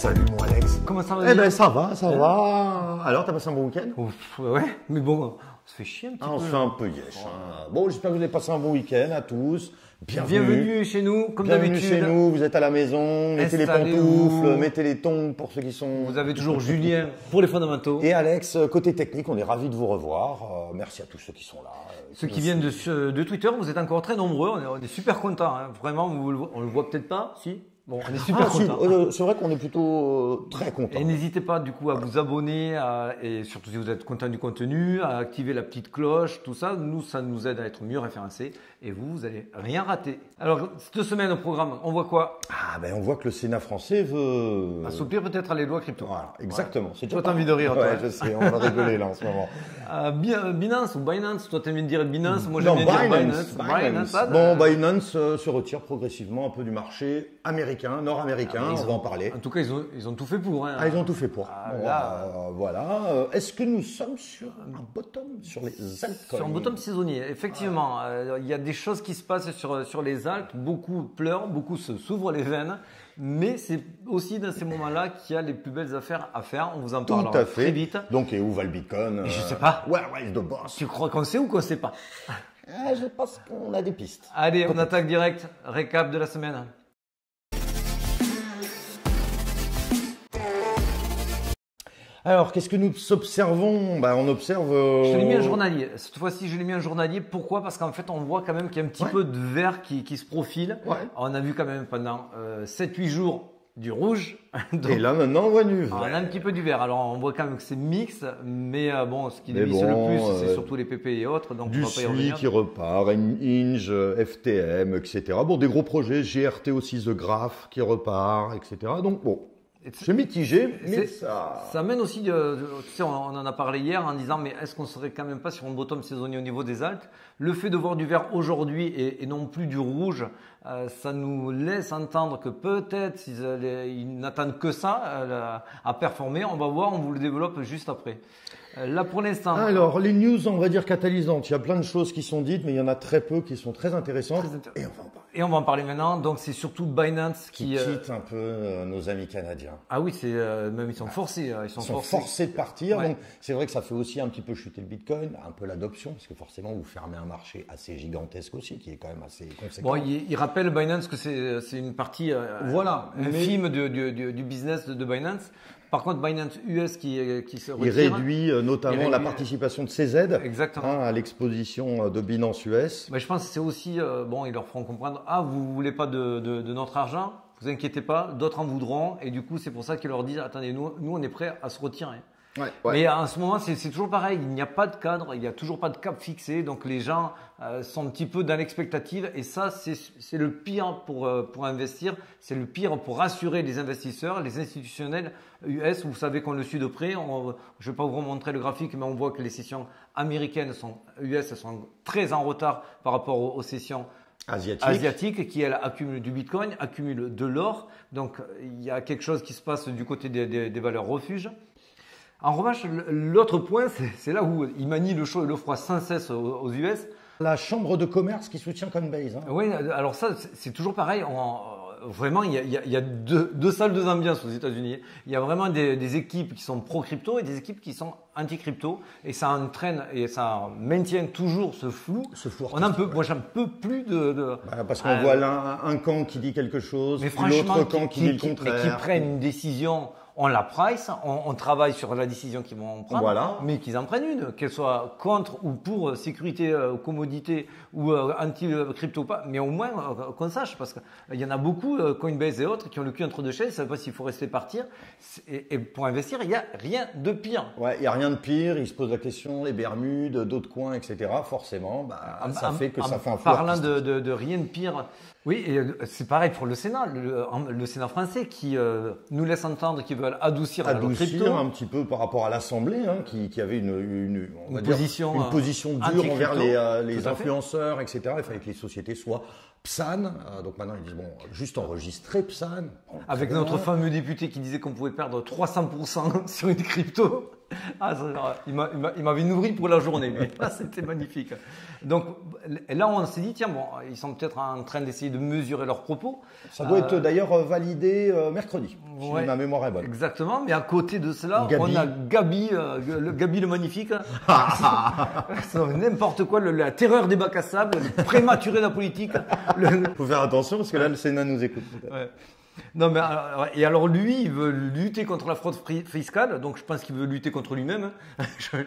Salut mon Alex. Comment ça va? Eh ben ça va, ça va. Alors t'as passé un bon week-end? Ouf, ouais, mais bon, on se fait chier un petit On peu. se fait un peu yesh. Bon, j'espère que vous avez passé un bon week-end à tous. Bienvenue chez nous, comme Bienvenue d'habitude. chez nous, vous êtes à la maison, mettez les Installez-vous. pantoufles, mettez les tongs pour ceux qui sont... Vous avez toujours Julien pour les fondamentaux. Et Alex, côté technique, on est ravis de vous revoir. Merci à tous ceux qui sont là. Ceux qui viennent de Twitter, vous êtes encore très nombreux. On est super contents. Hein. Vraiment, on le voit peut-être pas, si. Bon, on est super Si, contents. c'est vrai qu'on est plutôt très contents. Et n'hésitez pas du coup à vous abonner et surtout si vous êtes content du contenu, à activer la petite cloche, tout ça. Nous, ça nous aide à être mieux référencés et vous n'allez rien rater. Alors, cette semaine au programme, on voit quoi? Ah ben on voit que le Sénat français veut... Assouplir peut-être les lois crypto. Voilà, exactement. Ouais. Toi, t'as envie de rire, toi. Ouais, je sais, on va rigoler là en ce moment. Binance ou Binance, toi t'aimes bien dire Binance, moi Non, j'aime bien dire Binance. Binance. Bon, Binance se retire progressivement un peu du marché américain, nord-américain, on va en parler. En tout cas, ils ont tout fait pour. Hein. Ah, ils ont tout fait pour. Ah, Bon, là, voilà. Est-ce que nous sommes sur un bottom sur les altcoins? sur un bottom saisonnier, effectivement. Il y a des choses qui se passent sur les alts. Beaucoup pleurent, beaucoup s'ouvrent les veines. Mais c'est aussi dans ces moments-là qu'il y a les plus belles affaires à faire. On vous en parlera Tout à fait. très vite. Donc, et où va le Bitcoin? Je sais pas. Where is the boss? Tu crois qu'on sait ou qu'on sait pas? Je pense qu'on a des pistes. Allez, on attaque direct. Récap de la semaine. Alors, qu'est-ce que nous observons? On observe... Je l'ai mis un journalier. Cette fois-ci, je l'ai mis un journalier. Pourquoi? Parce qu'en fait, on voit quand même qu'il y a un petit peu de vert qui se profile. Ouais. On a vu quand même pendant 7-8 jours du rouge. Donc, Et là, maintenant, on voit du vert. on a un petit peu du vert. Alors, on voit quand même que c'est mix. Mais bon, ce qui Mais dévisse bon, le plus, c'est surtout les PP et autres. Donc, Du on va pas y SUI revenir. qui repart, Inge, FTM, etc. Bon, des gros projets, GRT aussi, The Graph qui repart, etc. Donc, bon, c'est mitigé, mais ça... Ça amène aussi, tu sais, on en a parlé hier en disant, mais est-ce qu'on serait quand même pas sur un bottom saisonnier au niveau des alts? Le fait de voir du vert aujourd'hui et non plus du rouge, ça nous laisse entendre que peut-être ils n'attendent que ça à performer. On va voir, on vous le développe juste après. Là pour l'instant. Alors, les news, on va dire catalysantes. Il y a plein de choses qui sont dites, mais il y en a très peu qui sont très intéressantes. Et on va en parler. Et on va en parler maintenant. Donc c'est surtout Binance Qui quitte un peu nos amis canadiens. Ah oui, c'est même ils sont forcés. Ils sont forcés de partir. Ouais. Donc, c'est vrai que ça fait aussi un petit peu chuter le Bitcoin, un peu l'adoption, parce que forcément, vous fermez un marché assez gigantesque aussi, qui est quand même assez conséquent. Bon, il rappelle Binance que c'est une partie Voilà, infime du business de Binance. Par contre, Binance US qui se Il retire. réduit notamment la participation de CZ Exactement. à l'exposition de Binance US. Mais je pense que c'est aussi, bon, ils leur feront comprendre, ah, vous voulez pas de notre argent, vous inquiétez pas, d'autres en voudront. Et du coup, c'est pour ça qu'ils leur disent, attendez, nous on est prêts à se retirer. Ouais. Mais en ce moment, c'est toujours pareil. Il n'y a pas de cadre, il n'y a toujours pas de cap fixé. Donc les gens sont un petit peu dans l'expectative. Et ça, c'est le pire pour investir. C'est le pire pour rassurer les investisseurs, les institutionnels US. Vous savez qu'on le suit de près. Je ne vais pas vous remontrer le graphique, mais on voit que les sessions américaines US sont très en retard par rapport aux sessions asiatiques qui, elles, accumulent du Bitcoin, accumulent de l'or. Donc il y a quelque chose qui se passe du côté des valeurs refuges. En revanche, l'autre point, c'est là où il manie le chaud et le froid sans cesse aux US. La chambre de commerce qui soutient Coinbase. Hein. Oui, alors ça, c'est toujours pareil. Vraiment, il y a deux salles, deux ambiances aux États-Unis. Il y a vraiment des équipes qui sont pro-crypto et des équipes qui sont anti-crypto. Et ça entraîne et ça maintient toujours ce flou. Moi, j'en peux plus parce qu'on voit là un camp qui dit quelque chose, l'autre camp qui dit le contraire. Mais qui prennent une décision. On la price, on travaille sur la décision qu'ils vont prendre, voilà. Mais qu'ils en prennent une, qu'elle soit contre ou pour sécurité, commodité ou anti-crypto pas, mais au moins qu'on sache, parce qu'il y en a beaucoup, Coinbase et autres, qui ont le cul entre deux chaises, ils ne savent pas s'il faut rester partir. Et pour investir, il n'y a rien de pire. Ouais, il n'y a rien de pire, ils se posent la question, les Bermudes, d'autres coins, etc. Forcément, ça fait un flou. Parlant de rien de pire. Oui, et c'est pareil pour le Sénat, le Sénat français qui nous laisse entendre qu'ils veulent adoucir la loi crypto. Un petit peu par rapport à l'Assemblée, hein, qui avait une position dure envers les influenceurs, etc. Il fallait que les sociétés soient PSAN. Donc maintenant, ils disent, bon, juste enregistrer PSAN. Avec notre fameux député qui disait qu'on pouvait perdre 300% sur une crypto. Ah, il m'avait nourri pour la journée, lui. C'était magnifique. Donc là, on s'est dit, tiens, bon, ils sont peut-être en train d'essayer de mesurer leurs propos. Ça doit être d'ailleurs validé mercredi, si ma mémoire est bonne. Exactement, mais à côté de cela, on a Gabi le magnifique. N'importe quoi, la terreur des bacs à sable, le prématuré de la politique. Il faut faire attention parce que là, le Sénat nous écoute. Ouais. Non, mais alors lui, il veut lutter contre la fraude fiscale, donc je pense qu'il veut lutter contre lui-même,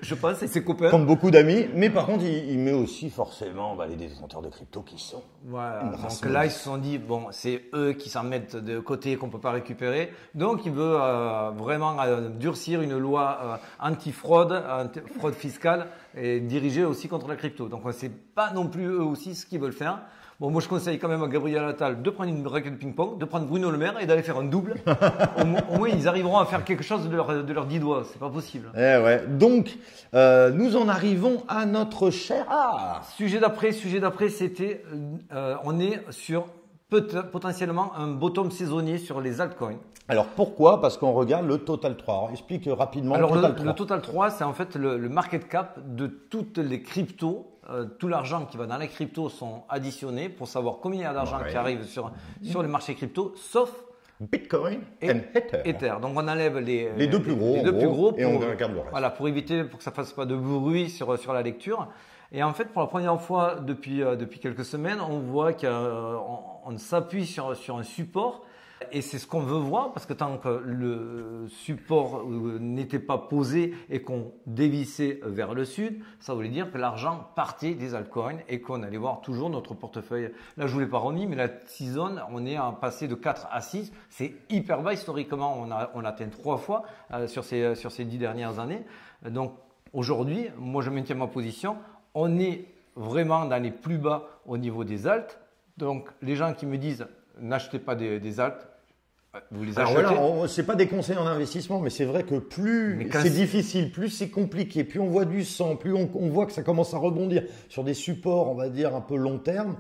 je pense, et ses copains. Contre beaucoup d'amis, mais par contre, il met aussi forcément les détenteurs de crypto qui sont. Voilà, donc là, ils se sont dit, bon, c'est eux qui s'en mettent de côté, qu'on peut pas récupérer, donc il veut vraiment durcir une loi anti-fraude, fraude fiscale, et dirigée aussi contre la crypto. Donc on ne sait pas non plus eux aussi ce qu'ils veulent faire. Bon, moi, je conseille quand même à Gabriel Attal de prendre une raquette de ping-pong, de prendre Bruno Le Maire et d'aller faire un double. Au moins, ils arriveront à faire quelque chose de leurs 10 doigts. C'est pas possible. Eh ouais. Donc, nous en arrivons à notre cher Sujet d'après, c'était, on est sur potentiellement un bottom saisonnier sur les altcoins. Alors pourquoi? Parce qu'on regarde le Total 3. Alors, explique rapidement le Total 3, c'est en fait le market cap de toutes les cryptos. Tout l'argent qui va dans les cryptos sont additionnés pour savoir combien il y a d'argent qui arrive sur les marchés cryptos, sauf Bitcoin et Ether. Donc on enlève les deux plus gros, et on regarde le reste. Voilà, pour éviter que ça fasse pas de bruit sur la lecture. Et en fait, pour la première fois depuis quelques semaines, on voit qu'on s'appuie sur un support. Et c'est ce qu'on veut voir parce que tant que le support n'était pas posé et qu'on dévissait vers le sud, ça voulait dire que l'argent partait des altcoins et qu'on allait voir toujours notre portefeuille. Là, je ne vous l'ai pas remis, mais la 6 zone, on est passé de 4 à 6. C'est hyper bas historiquement. On atteint 3 fois sur ces 10 dernières années. Donc aujourd'hui, moi je maintiens ma position. On est vraiment dans les plus bas au niveau des alts. Donc les gens qui me disent n'achetez pas des alts, vous les achetez. Alors voilà, c'est pas des conseils en investissement, mais c'est vrai que plus c'est difficile, plus c'est compliqué, plus on voit du sang, plus on voit que ça commence à rebondir sur des supports, on va dire, un peu long terme.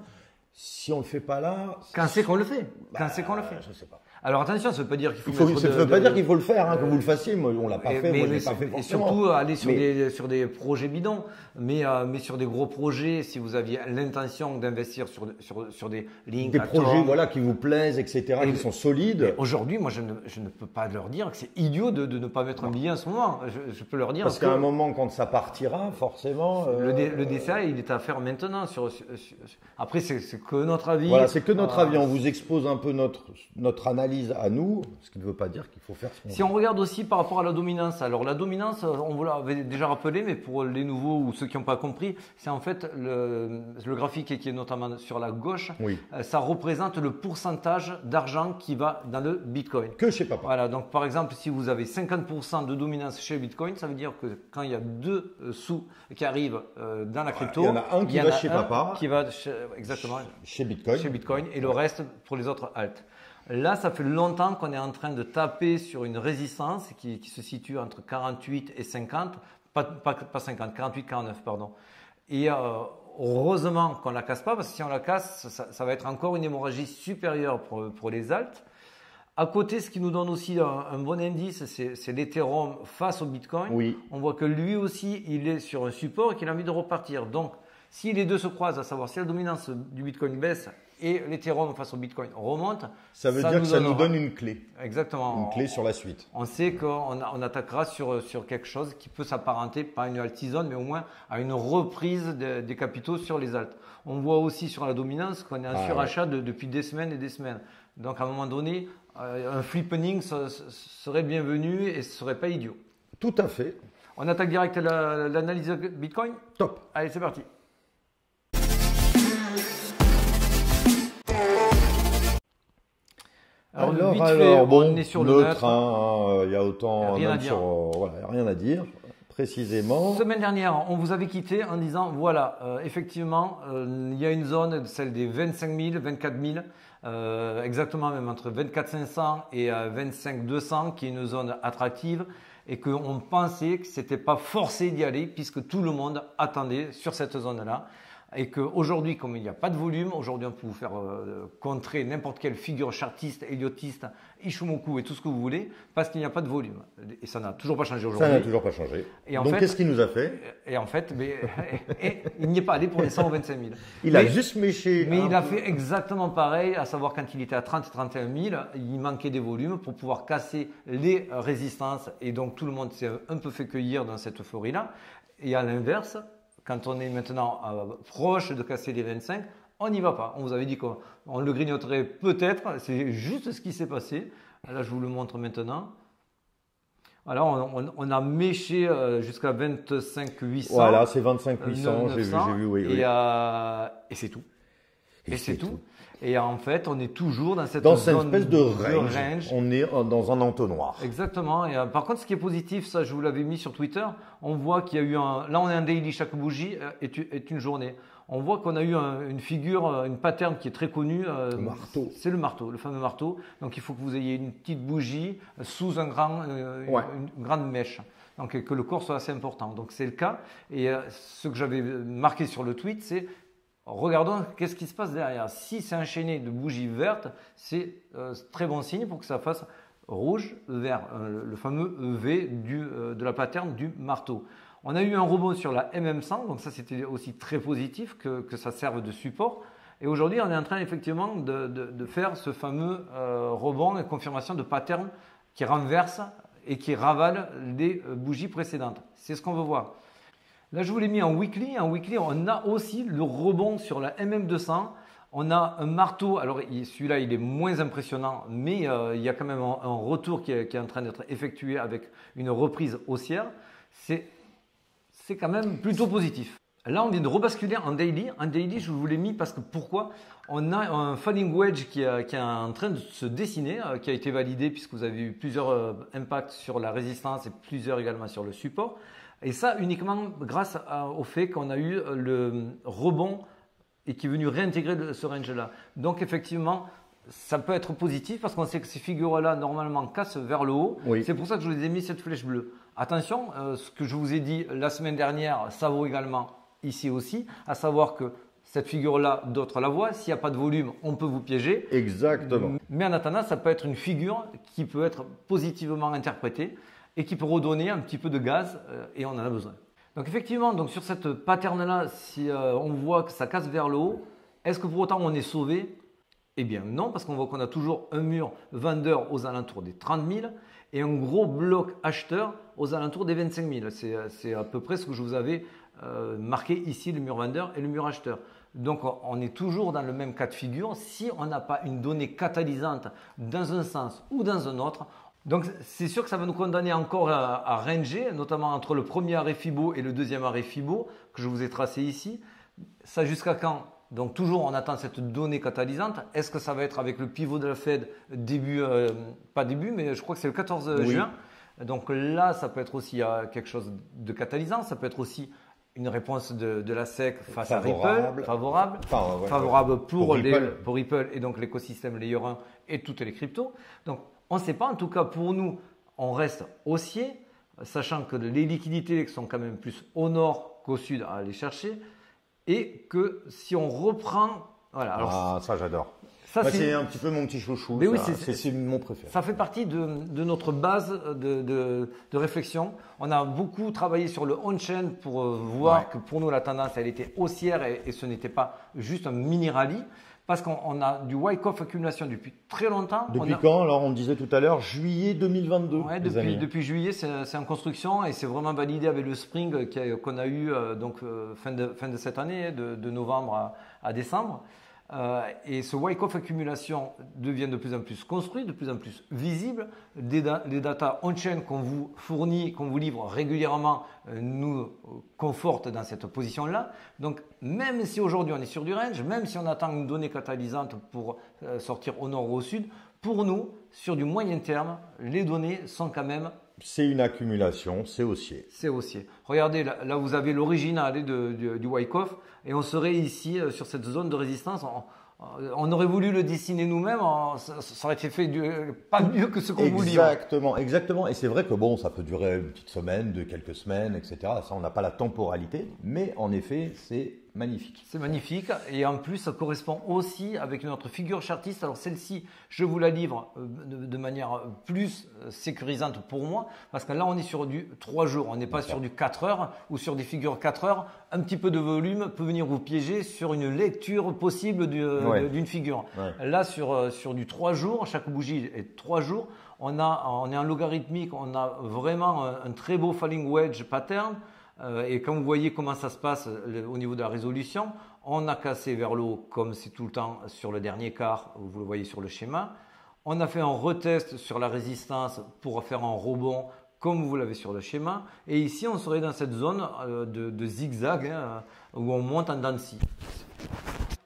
Si on le fait pas là… Quand c'est qu'on le fait Je sais pas. Alors attention, ça ne veut pas dire qu'il faut… Ça ne veut pas dire qu'il faut le faire, que vous le fassiez. Moi, on l'a pas fait, moi je l'ai pas fait forcément. Et surtout aller sur des projets bidons, mais sur des gros projets, si vous aviez l'intention d'investir sur des lignes… Des projets qui vous plaisent, etc., qui sont solides. Aujourd'hui, moi je ne peux pas leur dire que c'est idiot de ne pas mettre un billet en ce moment. Je peux leur dire… Parce qu'à un moment, quand ça partira, forcément… Le DCA, il est à faire maintenant. Après, c'est que notre avis. Voilà, c'est que notre avis. On vous expose un peu notre analyse à nous, ce qui ne veut pas dire qu'il faut faire ce qu'on veut. Si on regarde aussi par rapport à la dominance, alors la dominance, on vous l'avait déjà rappelé, mais pour les nouveaux ou ceux qui n'ont pas compris, c'est en fait le graphique qui est notamment sur la gauche, ça représente le pourcentage d'argent qui va dans le Bitcoin. Que chez papa. Voilà, donc par exemple, si vous avez 50% de dominance chez le Bitcoin, ça veut dire que quand il y a 2 sous qui arrivent dans la crypto, il y en a un qui va chez papa, qui va exactement chez Bitcoin, et le reste pour les autres alt. Là, ça fait longtemps qu'on est en train de taper sur une résistance qui se situe entre 48 et 50, pas 50, 48, 49, pardon. Et heureusement qu'on ne la casse pas, parce que si on la casse, ça va être encore une hémorragie supérieure pour les alts. À côté, ce qui nous donne aussi un bon indice, c'est l'Ethereum face au Bitcoin. Oui. On voit que lui aussi, il est sur un support et qu'il a envie de repartir. Donc, si les deux se croisent, à savoir si la dominance du Bitcoin baisse et l'Ethereum face au Bitcoin remonte, ça veut dire que ça nous donne une clé. Exactement. Une clé sur la suite. On sait qu'on attaquera sur quelque chose qui peut s'apparenter, pas à une altizone, mais au moins à une reprise des capitaux sur les alts. On voit aussi sur la dominance qu'on est en surachat depuis des semaines et des semaines. Donc à un moment donné, un flippening serait bienvenu et ce serait pas idiot. Tout à fait. On attaque direct l'analyse Bitcoin ? Top. Allez, c'est parti. Alors, on est sur le neutre. Il y a autant rien à dire. Rien à dire précisément. Semaine dernière, on vous avait quitté en disant voilà, effectivement, il y a une zone, celle des 25 000, 24 000, exactement même entre 24 500 et 25 200, qui est une zone attractive et qu'on pensait que c'était pas forcé d'y aller puisque tout le monde attendait sur cette zone-là. et qu'aujourd'hui, comme il n'y a pas de volume, aujourd'hui on peut vous faire contrer n'importe quelle figure chartiste, héliotiste, Ichimoku et tout ce que vous voulez, parce qu'il n'y a pas de volume. Et ça n'a toujours pas changé aujourd'hui. Ça n'a toujours pas changé. Donc qu'est-ce qu'il nous a fait? Et en fait, il n'y est pas allé pour les 100 ou 25 000. Il a juste méché. Mais il a fait exactement pareil, à savoir quand il était à 30 et 31 000, il manquait des volumes pour pouvoir casser les résistances. Et donc tout le monde s'est un peu fait cueillir dans cette euphorie-là. Et à l'inverse, quand on est maintenant proche de casser les 25, on n'y va pas. On vous avait dit qu'on le grignoterait peut-être. C'est juste ce qui s'est passé. Là, je vous le montre maintenant. Voilà, on a méché jusqu'à 25 800. Voilà, c'est 25 800, j'ai vu, oui. Et c'est tout. Et c'est tout. Et en fait, on est toujours dans cette espèce de range. On est dans un entonnoir. Exactement. Et par contre, ce qui est positif, ça, je vous l'avais mis sur Twitter, on voit qu'il y a eu là, on est un daily, chaque bougie est une journée. On voit qu'on a eu une figure, une pattern qui est très connue. Le marteau. C'est le marteau, le fameux marteau. Donc, il faut que vous ayez une petite bougie sous une grande mèche. Donc, que le corps soit assez important. Donc, c'est le cas. Et ce que j'avais marqué sur le tweet, c'est regardons qu'est-ce qui se passe derrière. Si c'est enchaîné de bougies vertes, c'est très bon signe pour que ça fasse rouge, vert, le fameux V de la pattern du marteau. On a eu un rebond sur la MM100, donc ça c'était aussi très positif que ça serve de support. Et aujourd'hui, on est en train effectivement de faire ce fameux rebond et confirmation de pattern qui renverse et qui ravale les bougies précédentes. C'est ce qu'on veut voir. Là, je vous l'ai mis en weekly. En weekly, on a aussi le rebond sur la MM200. On a un marteau. Alors, celui-là, il est moins impressionnant, mais il y a quand même un retour qui est en train d'être effectué avec une reprise haussière. C'est quand même plutôt positif. Là, on vient de rebasculer en daily. En daily, je vous l'ai mis parce que pourquoi? On a un falling wedge qui est en train de se dessiner, qui a été validé puisque vous avez eu plusieurs impacts sur la résistance et plusieurs également sur le support. Et ça uniquement grâce au fait qu'on a eu le rebond et qui est venu réintégrer ce range-là. Donc effectivement, ça peut être positif parce qu'on sait que ces figures-là normalement cassent vers le haut. Oui. C'est pour ça que je vous ai mis cette flèche bleue. Attention, ce que je vous ai dit la semaine dernière, ça vaut également ici aussi, à savoir que cette figure-là, d'autres la voient. S'il n'y a pas de volume, on peut vous piéger. Exactement. Mais en attendant, ça peut être une figure qui peut être positivement interprétée et qui peut redonner un petit peu de gaz et on en a besoin. Donc effectivement, donc sur cette pattern-là, si on voit que ça casse vers le haut, est-ce que pour autant on est sauvé? Eh bien non, parce qu'on voit qu'on a toujours un mur vendeur aux alentours des 30 000 et un gros bloc acheteur aux alentours des 25 000. C'est à peu près ce que je vous avais marqué ici, le mur vendeur et le mur acheteur. Donc on est toujours dans le même cas de figure. Si on n'a pas une donnée catalysante dans un sens ou dans un autre, donc c'est sûr que ça va nous condamner encore à ranger, notamment entre le premier arrêt Fibo et le deuxième arrêt Fibo que je vous ai tracé ici. Ça jusqu'à quand? Donc toujours on attend cette donnée catalysante. Est-ce que ça va être avec le pivot de la Fed début, pas début, mais je crois que c'est le 14 juin. Donc là, ça peut être aussi quelque chose de catalysant. Ça peut être aussi une réponse de la SEC face à Ripple, favorable pour Ripple et donc l'écosystème Layer 1 et toutes les cryptos. Donc on ne sait pas, en tout cas pour nous, on reste haussier, sachant que les liquidités sont quand même plus au nord qu'au sud à aller chercher, et que si on reprend, voilà. Alors, ça j'adore. C'est un petit peu mon petit chouchou. Mais oui, c'est mon préféré. Ça fait partie de notre base de réflexion. On a beaucoup travaillé sur le on-chain pour voir que pour nous la tendance elle était haussière et ce n'était pas juste un mini rallye. Parce qu'on a du Wyckoff accumulation depuis très longtemps. Depuis quand? Alors on disait tout à l'heure juillet 2022. Ouais, depuis juillet, c'est en construction et c'est vraiment validé avec le spring qu'on a eu fin de cette année, de novembre à décembre. Et ce Wyckoff accumulation devient de plus en plus construit, de plus en plus visible. Les data on-chain qu'on vous fournit, qu'on vous livre régulièrement, nous confortent dans cette position-là. Donc, même si aujourd'hui on est sur du range, même si on attend une donnée catalysante pour sortir au nord ou au sud, pour nous, sur du moyen terme, les données sont quand même... C'est une accumulation, c'est haussier. C'est haussier. Regardez, là vous avez l'original du Wyckoff et on serait ici sur cette zone de résistance. On aurait voulu le dessiner nous-mêmes, ça aurait été fait pas mieux que ce qu'on vous livre. Exactement. Et c'est vrai que bon, ça peut durer une petite semaine, quelques semaines, etc. Ça, on n'a pas la temporalité, mais en effet, c'est magnifique. C'est magnifique et en plus ça correspond aussi avec notre figure chartiste. Alors celle-ci, je vous la livre de manière plus sécurisante pour moi parce que là on est sur du 3 jours, on n'est pas sur du 4 heures ou sur des figures 4 heures. Un petit peu de volume peut venir vous piéger sur une lecture possible d'une figure. Ouais. Là sur du 3 jours, chaque bougie est 3 jours. On est en logarithmique, on a vraiment un très beau falling wedge pattern. Et quand vous voyez comment ça se passe au niveau de la résolution, on a cassé vers le haut comme c'est tout le temps sur le dernier quart, vous le voyez sur le schéma. On a fait un retest sur la résistance pour faire un rebond comme vous l'avez sur le schéma. Et ici, on serait dans cette zone de zigzag où on monte en dents de scie.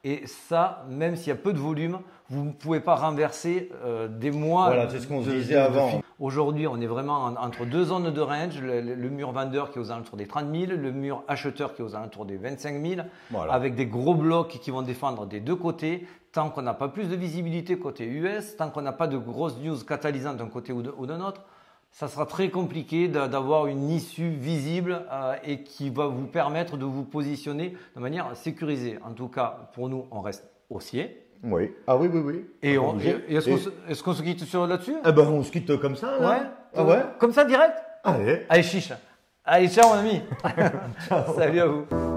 Et ça, même s'il y a peu de volume, vous ne pouvez pas renverser des mois. Voilà, c'est ce qu'on se disait avant. Aujourd'hui, on est vraiment entre deux zones de range. Le mur vendeur qui est aux alentours des 30 000, le mur acheteur qui est aux alentours des 25 000, avec des gros blocs qui vont défendre des deux côtés. Tant qu'on n'a pas plus de visibilité côté US, tant qu'on n'a pas de grosses news catalysantes d'un côté ou d'un autre, ça sera très compliqué d'avoir une issue visible et qui va vous permettre de vous positionner de manière sécurisée. En tout cas, pour nous, on reste haussier. Oui. Ah oui, oui, oui. Et est-ce qu'on se quitte là-dessus? Eh ben, on se quitte comme ça, là. Ouais. Ah ouais. Comme ça, direct? Allez. Allez, chiche. Allez, ciao, mon ami. Salut à vous.